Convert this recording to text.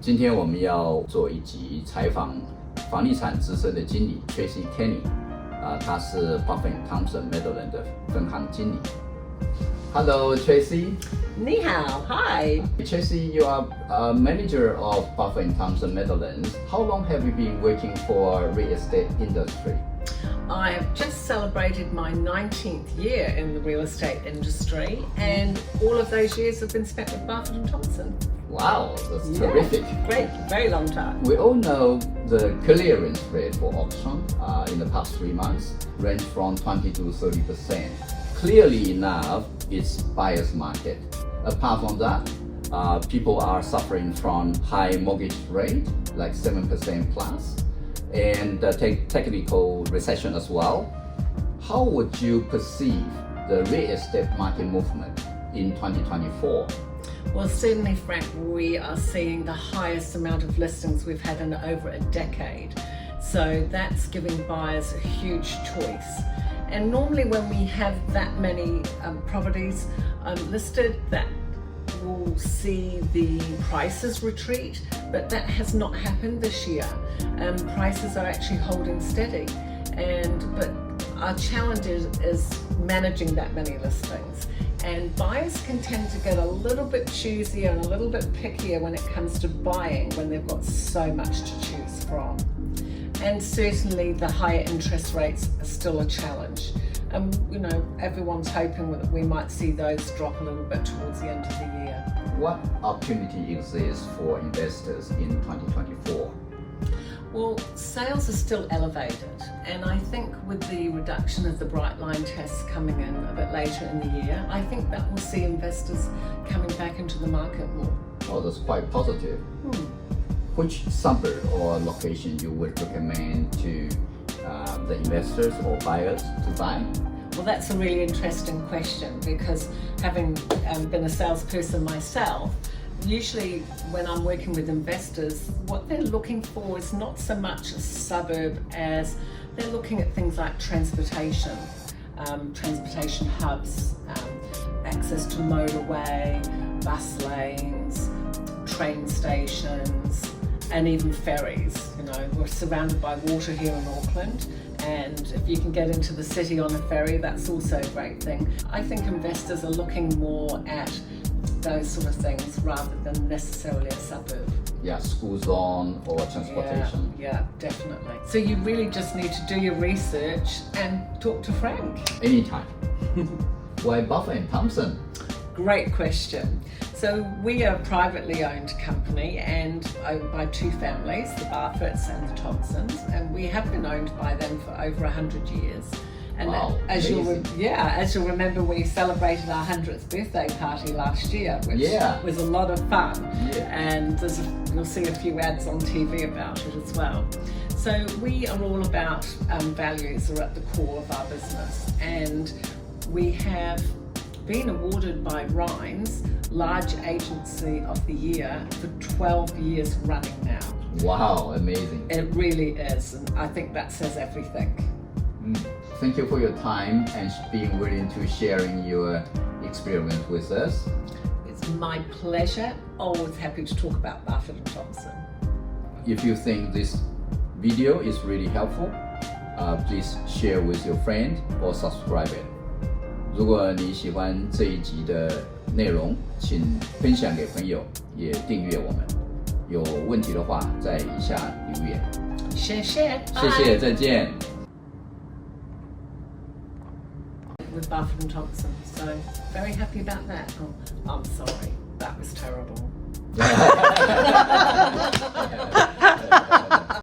今天我们要做一集采访房地产资深的经理 Tracy Kenny， 他是 Barfoot Thompson 麦德伦的分行经理。Hello Tracy。你好 ，Hi. Tracy, you are a manager of Barfoot Thompson Netherlands. How long have you been working for real estate industry? I have just celebrated my 19th year in the real estate industry, and all of those years have been spent with Barfoot Thompson. Wow, that's terrific. Great, very long time. We all know the clearance rate for auction in the past 3 months range from 20 to 30%. Clearly enough, it's buyer's market. Apart from that, people are suffering from high mortgage rate, like 7% plus, and technical recession as well. How would you perceive the real estate market movement in 2024? Well, certainly, Frank, we are seeing the highest amount of listings we've had in over a decade. So that's giving buyers a huge choice. And normally when we have that many properties listed, that will see the prices retreat, but that has not happened this year. Prices are actually holding steady. But our challenge is managing that many listings. And buyers can tend to get a little bit choosier and a little bit pickier when it comes to buying when they've got so much to choose from. And certainly the higher interest rates are still a challenge. And everyone's hoping that we might see those drop a little bit towards the end of the year. What opportunity exists for investors in 2024? Well, sales are still elevated, and I think with the reduction of the bright line tests coming in a bit later in the year, I think that will see investors coming back into the market more. Oh, that's quite positive. Which suburb or location you would recommend to the investors or buyers to buy? Well, that's a really interesting question, because having been a salesperson myself, usually when I'm working with investors, what they're looking for is not so much a suburb as they're looking at things like transportation hubs, access to motorway, bus lanes, train stations, and even ferries. We're surrounded by water here in Auckland, and if you can get into the city on a ferry, that's also a great thing. I think investors are looking more at those sort of things rather than necessarily a suburb. Yeah, school zone or transportation. Yeah, definitely. So you really just need to do your research and talk to Frank. Anytime. Why Barfoot Thompson? Great question. So we are a privately owned company and owned by two families, the Barfoots and the Thompsons, and we have been owned by them for over 100 years. And wow, as you'll remember, we celebrated our 100th birthday party last year, which was a lot of fun. And you'll see a few ads on TV about it as well. So we are all about values are at the core of our business, and we have been awarded by Rhines Large Agency of the Year for 12 years running now. Wow, amazing. It really is, and I think that says everything. Thank you for your time and being willing to sharing your experience with us. It's my pleasure. Always happy to talk about Barfoot Thompson. If you think this video is really helpful, please share with your friend or subscribe it. 如果你喜欢这一集的内容，请分享给朋友，也订阅我们。有问题的话，在以下留言。谢谢，谢谢，再见。With Barfoot Thompson, so very happy about that. Oh, I'm sorry, that was terrible.